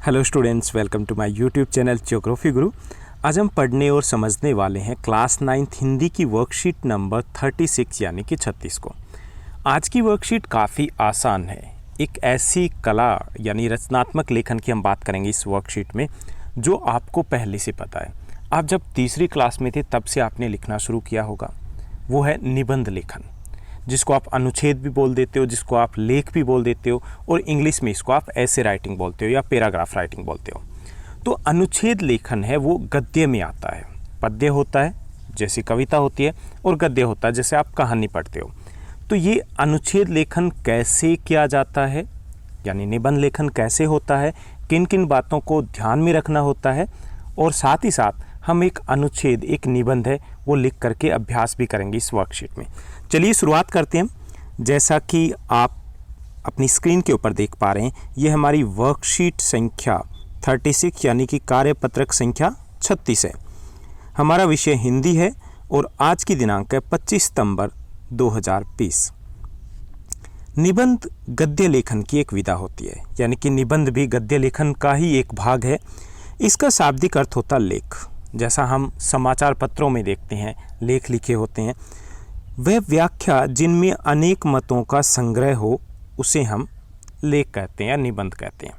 Hello students, welcome to my YouTube channel geography guru. आज हम पढ़ने और समझने वाले हैं क्लास 9th हिंदी की वर्कशीट नंबर 36 यानी कि 36 को। आज की वर्कशीट काफ़ी आसान है। एक ऐसी कला यानी रचनात्मक लेखन की हम बात करेंगे इस वर्कशीट में जो आपको पहले से पता है। आप जब तीसरी क्लास में थे तब से आपने लिखना शुरू किया होगा। वो है निबंध लेखन, जिसको आप अनुच्छेद भी बोल देते हो, जिसको आप लेख भी बोल देते हो, और इंग्लिश में इसको आप ऐसे राइटिंग बोलते हो या पैराग्राफ राइटिंग बोलते हो। तो अनुच्छेद लेखन है वो गद्य में आता है। पद्य होता है जैसे कविता होती है और गद्य होता है जैसे आप कहानी पढ़ते हो। तो ये अनुच्छेद लेखन कैसे किया जाता है यानी निबंध लेखन कैसे होता है, किन किन बातों को ध्यान में रखना होता है, और साथ ही साथ हम एक अनुच्छेद एक निबंध है वो लिख करके अभ्यास भी करेंगे इस वर्कशीट में। चलिए शुरुआत करते हैं। जैसा कि आप अपनी स्क्रीन के ऊपर देख पा रहे हैं, ये हमारी वर्कशीट संख्या 36 यानी कि कार्यपत्रक संख्या 36 है। हमारा विषय हिंदी है और आज की दिनांक है 25 सितंबर 2020। निबंध गद्य लेखन की एक विधा होती है, यानी कि निबंध भी गद्य लेखन का ही एक भाग है। इसका शाब्दिक अर्थ होता लेख। जैसा हम समाचार पत्रों में देखते हैं लेख लिखे होते हैं, वह व्याख्या जिनमें अनेक मतों का संग्रह हो उसे हम लेख कहते हैं या निबंध कहते हैं।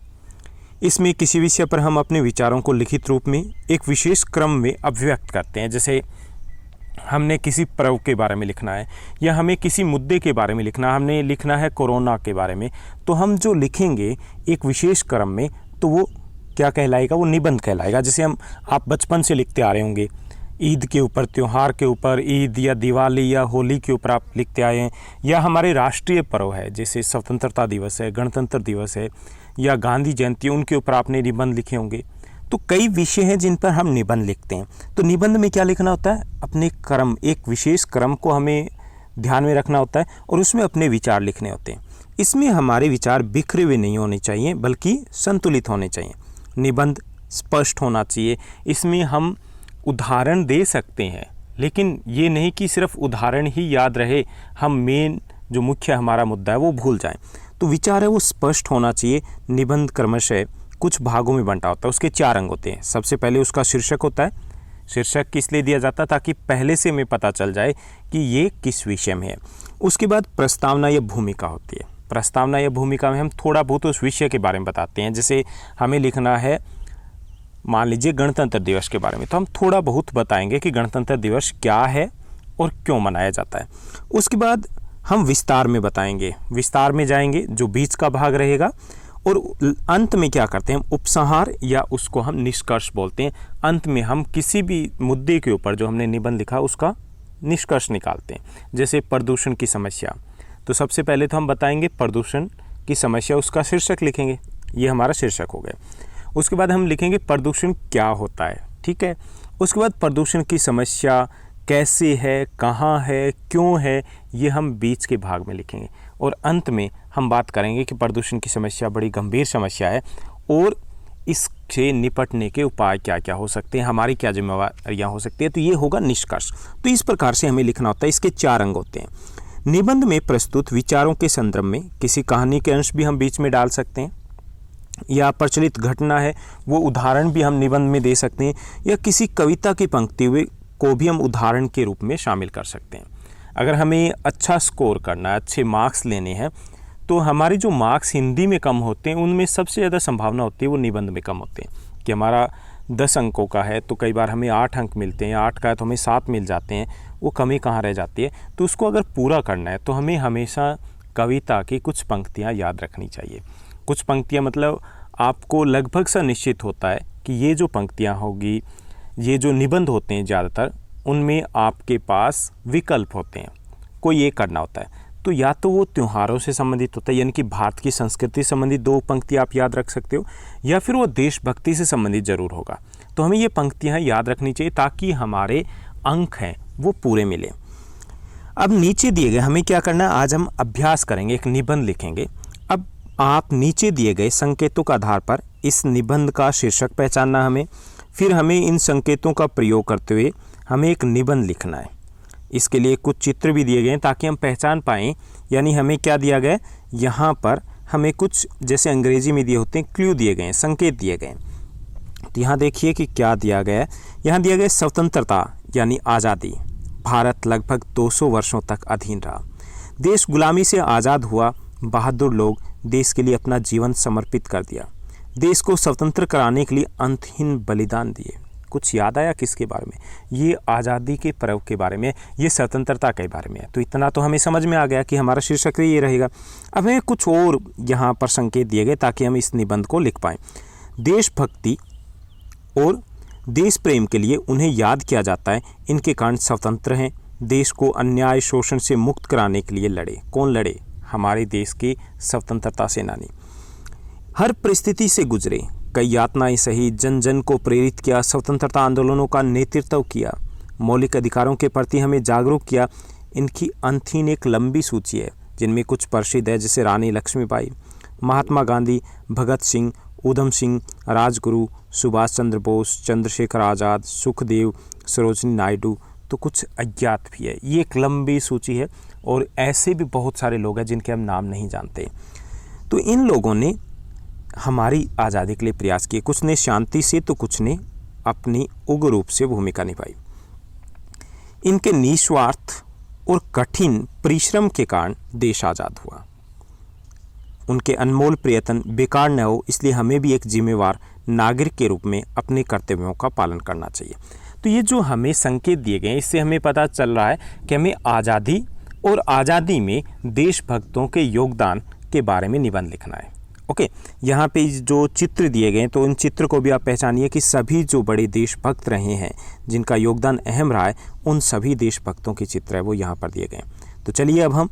इसमें किसी विषय पर हम अपने विचारों को लिखित रूप में एक विशेष क्रम में अभिव्यक्त करते हैं। जैसे हमने किसी पर्व के बारे में लिखना है या हमें किसी मुद्दे के बारे में लिखना है, हमने लिखना है कोरोना के बारे में, तो हम जो लिखेंगे एक विशेष क्रम में, तो वो क्या कहलाएगा, वो निबंध कहलाएगा। जैसे आप बचपन से लिखते आ रहे होंगे, ईद के ऊपर, त्यौहार के ऊपर, ईद या दिवाली या होली के ऊपर आप लिखते आए हैं, या हमारे राष्ट्रीय पर्व है जैसे स्वतंत्रता दिवस है, गणतंत्र दिवस है या गांधी जयंती, उनके ऊपर आपने निबंध लिखे होंगे। तो कई विषय हैं जिन पर हम निबंध लिखते हैं। तो निबंध में क्या लिखना होता है, अपने क्रम, एक विशेष क्रम को हमें ध्यान में रखना होता है और उसमें अपने विचार लिखने होते हैं। इसमें हमारे विचार बिखरे हुए नहीं होने चाहिए बल्कि संतुलित होने चाहिए। निबंध स्पष्ट होना चाहिए। इसमें हम उदाहरण दे सकते हैं, लेकिन ये नहीं कि सिर्फ उदाहरण ही याद रहे, हम मेन जो मुख्य हमारा मुद्दा है वो भूल जाएं। तो विचार है वो स्पष्ट होना चाहिए। निबंध क्रमशः कुछ भागों में बंटा होता है। उसके 4 अंग होते हैं। सबसे पहले उसका शीर्षक होता है। शीर्षक किस लिए दिया जाता है, ताकि पहले से हमें पता चल जाए कि ये किस विषय में है। उसके बाद प्रस्तावना या भूमिका होती है। प्रस्तावना या भूमिका में हम थोड़ा बहुत उस विषय के बारे में बताते हैं। जैसे हमें लिखना है, मान लीजिए गणतंत्र दिवस के बारे में, तो हम थोड़ा बहुत बताएंगे कि गणतंत्र दिवस क्या है और क्यों मनाया जाता है। उसके बाद हम विस्तार में बताएंगे, विस्तार में जाएंगे जो बीच का भाग रहेगा, और अंत में क्या करते हैं, हम उपसंहार या उसको हम निष्कर्ष बोलते हैं। अंत में हम किसी भी मुद्दे के ऊपर जो हमने निबंध लिखा उसका निष्कर्ष निकालते हैं। जैसे प्रदूषण की समस्या, तो सबसे पहले तो हम बताएंगे प्रदूषण की समस्या, उसका शीर्षक लिखेंगे, ये हमारा शीर्षक हो गया। उसके बाद हम लिखेंगे प्रदूषण क्या होता है, ठीक है। उसके बाद प्रदूषण की समस्या कैसे है, कहाँ है, क्यों है, ये हम बीच के भाग में लिखेंगे। और अंत में हम बात करेंगे कि प्रदूषण की समस्या बड़ी गंभीर समस्या है और इससे निपटने के उपाय क्या क्या हो सकते हैं, हमारी क्या जिम्मेवारियाँ हो सकती है। तो ये होगा निष्कर्ष। तो इस प्रकार से हमें लिखना होता है। इसके 4 अंग होते हैं। निबंध में प्रस्तुत विचारों के संदर्भ में किसी कहानी के अंश भी हम बीच में डाल सकते हैं, या प्रचलित घटना है वो उदाहरण भी हम निबंध में दे सकते हैं, या किसी कविता की पंक्ति को भी हम उदाहरण के रूप में शामिल कर सकते हैं। अगर हमें अच्छा स्कोर करना है, अच्छे मार्क्स लेने हैं, तो हमारे जो मार्क्स हिंदी में कम होते हैं उनमें सबसे ज़्यादा संभावना होती है वो निबंध में कम होते हैं। कि हमारा 10 अंकों का है तो कई बार हमें 8 अंक मिलते हैं, 8 का है तो हमें 7 मिल जाते हैं, वो कमी कहाँ रह जाती है। तो उसको अगर पूरा करना है तो हमें हमेशा कविता की कुछ पंक्तियाँ याद रखनी चाहिए। कुछ पंक्तियाँ मतलब आपको लगभग सा निश्चित होता है कि ये जो पंक्तियाँ होगी, ये जो निबंध होते हैं ज़्यादातर, उनमें आपके पास विकल्प होते हैं, कोई एक करना होता है। तो या तो वो त्योहारों से संबंधित होता है, यानी कि भारत की संस्कृति से संबंधित 2 पंक्ति आप याद रख सकते हो, या फिर वो देशभक्ति से संबंधित ज़रूर होगा। तो हमें ये पंक्तियाँ याद रखनी चाहिए ताकि हमारे अंक हैं वो पूरे मिले। अब नीचे दिए गए हमें क्या करना है, आज हम अभ्यास करेंगे, एक निबंध लिखेंगे। अब आप नीचे दिए गए संकेतों के आधार पर इस निबंध का शीर्षक पहचानना हमें, फिर हमें इन संकेतों का प्रयोग करते हुए हमें एक निबंध लिखना है। इसके लिए कुछ चित्र भी दिए गए हैं ताकि हम पहचान पाएँ, यानी हमें क्या दिया गया, यहाँ पर हमें कुछ जैसे अंग्रेजी में दिए होते हैं क्लू दिए गए हैं, संकेत दिए गए हैं। तो यहाँ देखिए कि क्या दिया गया है। यहाँ दिया गया स्वतंत्रता यानी आज़ादी। भारत लगभग 200 वर्षों तक अधीन रहा। देश गुलामी से आज़ाद हुआ। बहादुर लोग देश के लिए अपना जीवन समर्पित कर दिया। देश को स्वतंत्र कराने के लिए अंतहीन बलिदान दिए। कुछ याद आया किसके बारे में? ये आज़ादी के पर्व के बारे में, ये स्वतंत्रता के बारे में है। तो इतना तो हमें समझ में आ गया कि हमारा शीर्षक ये रहेगा। अब हमें कुछ और यहाँ पर संकेत दिए गए ताकि हम इस निबंध को लिख पाएँ। देशभक्ति और देश प्रेम के लिए उन्हें याद किया जाता है। इनके कारण स्वतंत्र हैं। देश को अन्याय शोषण से मुक्त कराने के लिए लड़े। कौन लड़े? हमारे देश के स्वतंत्रता सेनानी। हर परिस्थिति से गुजरे, कई यातनाएं सही, जन जन को प्रेरित किया, स्वतंत्रता आंदोलनों का नेतृत्व किया, मौलिक अधिकारों के प्रति हमें जागरूक किया। इनकी अनथीन एक लंबी सूची है जिनमें कुछ प्रसिद्ध है, जैसे रानी लक्ष्मीबाई, महात्मा गांधी, भगत सिंह, उधम सिंह, राजगुरु, सुभाष चंद्र बोस, चंद्रशेखर आज़ाद, सुखदेव, सरोजिनी नायडू। तो कुछ अज्ञात भी है। ये एक लंबी सूची है और ऐसे भी बहुत सारे लोग हैं जिनके हम नाम नहीं जानते। तो इन लोगों ने हमारी आज़ादी के लिए प्रयास किए। कुछ ने शांति से तो कुछ ने अपनी उग्र रूप से भूमिका निभाई। इनके निस्वार्थ और कठिन परिश्रम के कारण देश आज़ाद हुआ। उनके अनमोल प्रयत्न बेकार न हो, इसलिए हमें भी एक जिम्मेवार नागरिक के रूप में अपने कर्तव्यों का पालन करना चाहिए। तो ये जो हमें संकेत दिए गए हैं, इससे हमें पता चल रहा है कि हमें आज़ादी और आज़ादी में देशभक्तों के योगदान के बारे में निबंध लिखना है। ओके, यहाँ पे जो चित्र दिए गए हैं तो इन चित्र को भी आप पहचानिए कि सभी जो बड़े देशभक्त रहे हैं, जिनका योगदान अहम रहा है, उन सभी देशभक्तों के चित्र है वो यहाँ पर दिए गए हैं। तो चलिए अब हम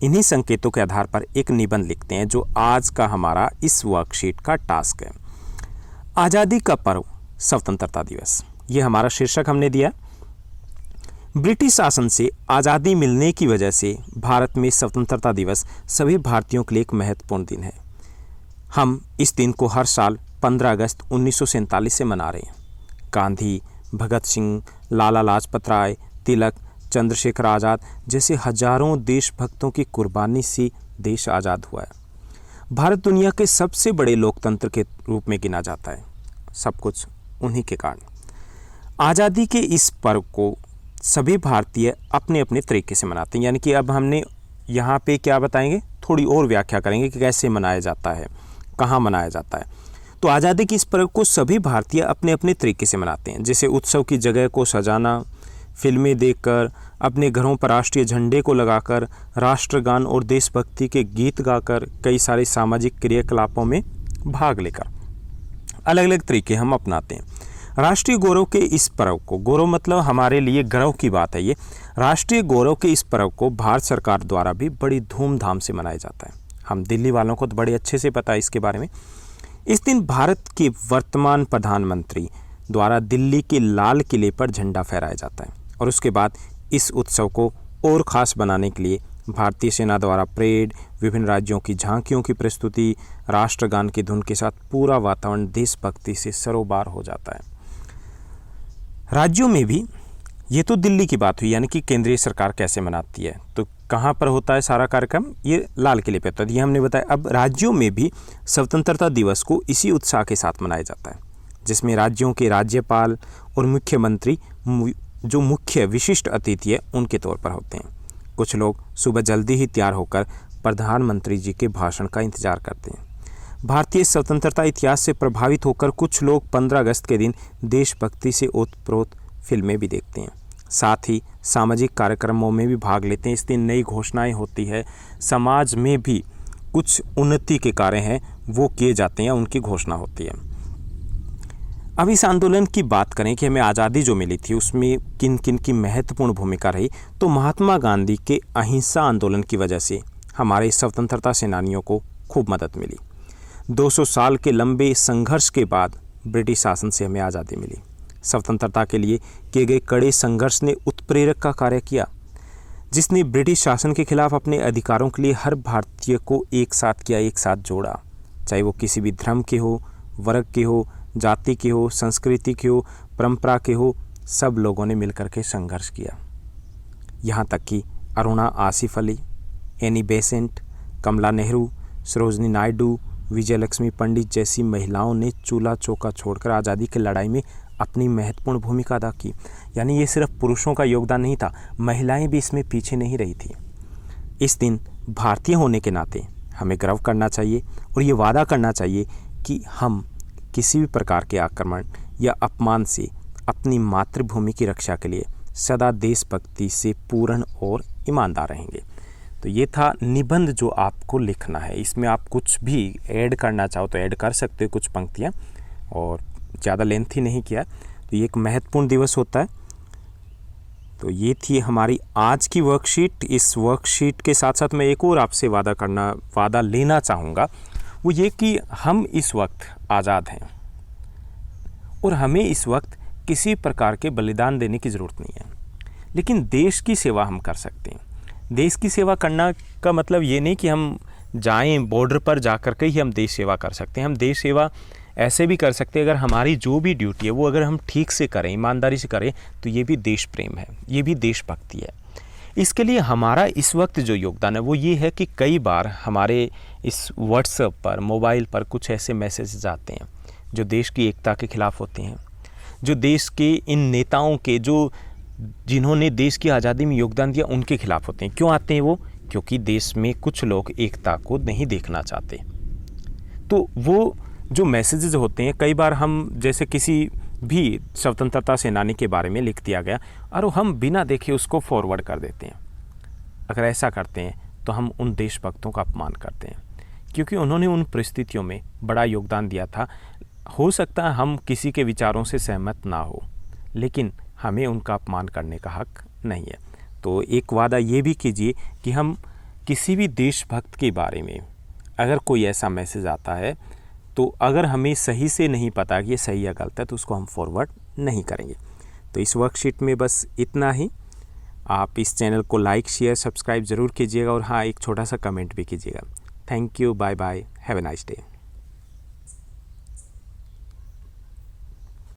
इन्हीं संकेतों के आधार पर एक निबंध लिखते हैं जो आज का हमारा इस वर्कशीट का टास्क है। आज़ादी का पर्व, स्वतंत्रता दिवस, ये हमारा शीर्षक हमने दिया। ब्रिटिश शासन से आज़ादी मिलने की वजह से भारत में स्वतंत्रता दिवस सभी भारतीयों के लिए एक महत्वपूर्ण दिन है। हम इस दिन को हर साल 15 अगस्त 1947 से मना रहे हैं। गांधी, भगत सिंह, लाला लाजपत राय, तिलक, चंद्रशेखर आज़ाद जैसे हजारों देशभक्तों की कुर्बानी से देश आज़ाद हुआ है। भारत दुनिया के सबसे बड़े लोकतंत्र के रूप में गिना जाता है, सब कुछ उन्हीं के कारण। आज़ादी के इस पर्व को सभी भारतीय अपने अपने तरीके से मनाते हैं। यानी कि अब हमने यहाँ पे क्या बताएंगे, थोड़ी और व्याख्या करेंगे कि कैसे मनाया जाता है, कहाँ मनाया जाता है। तो आज़ादी के इस पर्व को सभी भारतीय अपने अपने तरीके से मनाते हैं, जैसे उत्सव की जगह को सजाना, फिल्में देखकर, अपने घरों पर राष्ट्रीय झंडे को लगाकर, राष्ट्रगान और देशभक्ति के गीत गाकर, कई सारे सामाजिक क्रियाकलापों में भाग लेकर अलग अलग तरीके हम अपनाते हैं। राष्ट्रीय गौरव के इस पर्व को, गौरव मतलब हमारे लिए गर्व की बात है ये, राष्ट्रीय गौरव के इस पर्व को भारत सरकार द्वारा भी बड़ी धूमधाम से मनाया जाता है। हम दिल्ली वालों को तो बड़े अच्छे से पता है इसके बारे में। इस दिन भारत के वर्तमान प्रधानमंत्री द्वारा दिल्ली के लाल किले पर झंडा फहराया जाता है और उसके बाद इस उत्सव को और ख़ास बनाने के लिए भारतीय सेना द्वारा परेड, विभिन्न राज्यों की झांकियों की प्रस्तुति, राष्ट्रगान की धुन के साथ पूरा वातावरण देशभक्ति से सरोबार हो जाता है। राज्यों में भी, ये तो दिल्ली की बात हुई, यानी कि केंद्रीय सरकार कैसे मनाती है, तो कहाँ पर होता है सारा कार्यक्रम, ये लाल किले पर होता है, ये हमने बताया। अब राज्यों में भी स्वतंत्रता दिवस को इसी उत्साह के साथ मनाया जाता है, जिसमें राज्यों के राज्यपाल और मुख्यमंत्री जो मुख्य विशिष्ट अतिथि है उनके तौर पर होते हैं। कुछ लोग सुबह जल्दी ही तैयार होकर प्रधानमंत्री जी के भाषण का इंतजार करते हैं। भारतीय स्वतंत्रता इतिहास से प्रभावित होकर कुछ लोग 15 अगस्त के दिन देशभक्ति से ओतप्रोत फिल्में भी देखते हैं। साथ ही सामाजिक कार्यक्रमों में भी भाग लेते हैं। इस दिन नई घोषणाएं होती है, समाज में भी कुछ उन्नति के कार्य हैं वो किए जाते हैं, उनकी घोषणा होती है। अब इस आंदोलन की बात करें कि हमें आज़ादी जो मिली थी उसमें किन किन की महत्वपूर्ण भूमिका रही, तो महात्मा गांधी के अहिंसा आंदोलन की वजह से हमारे स्वतंत्रता सेनानियों को खूब मदद मिली। 200 साल के लंबे संघर्ष के बाद ब्रिटिश शासन से हमें आज़ादी मिली। स्वतंत्रता के लिए किए गए कड़े संघर्ष ने उत्प्रेरक का कार्य किया, जिसने ब्रिटिश शासन के खिलाफ अपने अधिकारों के लिए हर भारतीय को एक साथ जोड़ा, चाहे वो किसी भी धर्म के हो, वर्ग के हो, जाति के हो, संस्कृति के हो, परंपरा के हो, सब लोगों ने मिलकर के संघर्ष किया। यहाँ तक कि अरुणा आसिफ अली, एनी बेसेंट, कमला नेहरू, सरोजिनी नायडू, विजयलक्ष्मी पंडित जैसी महिलाओं ने चूल्हा चौका छोड़कर आज़ादी की लड़ाई में अपनी महत्वपूर्ण भूमिका अदा की। यानी ये सिर्फ पुरुषों का योगदान नहीं था, महिलाएं भी इसमें पीछे नहीं रही थी। इस दिन भारतीय होने के नाते हमें गर्व करना चाहिए और ये वादा करना चाहिए कि हम किसी भी प्रकार के आक्रमण या अपमान से अपनी मातृभूमि की रक्षा के लिए सदा देशभक्ति से पूर्ण और ईमानदार रहेंगे। तो ये था निबंध जो आपको लिखना है। इसमें आप कुछ भी ऐड करना चाहो तो ऐड कर सकते हो, कुछ पंक्तियाँ, और ज़्यादा लेंथी नहीं किया। तो ये एक महत्वपूर्ण दिवस होता है। तो ये थी हमारी आज की वर्कशीट। इस वर्कशीट के साथ साथ मैं एक और आपसे वादा लेना चाहूँगा, वो ये कि हम इस वक्त आज़ाद हैं और हमें इस वक्त किसी प्रकार के बलिदान देने की ज़रूरत नहीं है, लेकिन देश की सेवा हम कर सकते हैं। देश की सेवा करना का मतलब ये नहीं कि हम जाएं बॉर्डर पर जाकर के ही हम देश सेवा कर सकते हैं। हम देश सेवा ऐसे भी कर सकते हैं, अगर हमारी जो भी ड्यूटी है वो अगर हम ठीक से करें, ईमानदारी से करें, तो ये भी देश प्रेम है, ये भी देशभक्ति है। इसके लिए हमारा इस वक्त जो योगदान है वो ये है कि कई बार हमारे इस व्हाट्सएप पर, मोबाइल पर कुछ ऐसे मैसेजेस आते हैं जो देश की एकता के खिलाफ होते हैं, जो देश के इन नेताओं के, जो जिन्होंने देश की आज़ादी में योगदान दिया, उनके खिलाफ होते हैं। क्यों आते हैं वो? क्योंकि देश में कुछ लोग एकता को नहीं देखना चाहते। तो वो जो मैसेजेस होते हैं, कई बार हम जैसे किसी भी स्वतंत्रता सेनानी के बारे में लिख दिया गया और हम बिना देखे उसको फॉरवर्ड कर देते हैं। अगर ऐसा करते हैं तो हम उन देशभक्तों का अपमान करते हैं, क्योंकि उन्होंने उन परिस्थितियों में बड़ा योगदान दिया था। हो सकता है हम किसी के विचारों से सहमत ना हो, लेकिन हमें उनका अपमान करने का हक नहीं है। तो एक वादा ये भी कीजिए कि हम किसी भी देशभक्त के बारे में अगर कोई ऐसा मैसेज आता है, तो अगर हमें सही से नहीं पता कि ये सही या गलत है, तो उसको हम फॉरवर्ड नहीं करेंगे। तो इस वर्कशीट में बस इतना ही। आप इस चैनल को लाइक, शेयर, सब्सक्राइब ज़रूर कीजिएगा और हाँ, एक छोटा सा कमेंट भी कीजिएगा। Thank you, bye bye, have a nice day.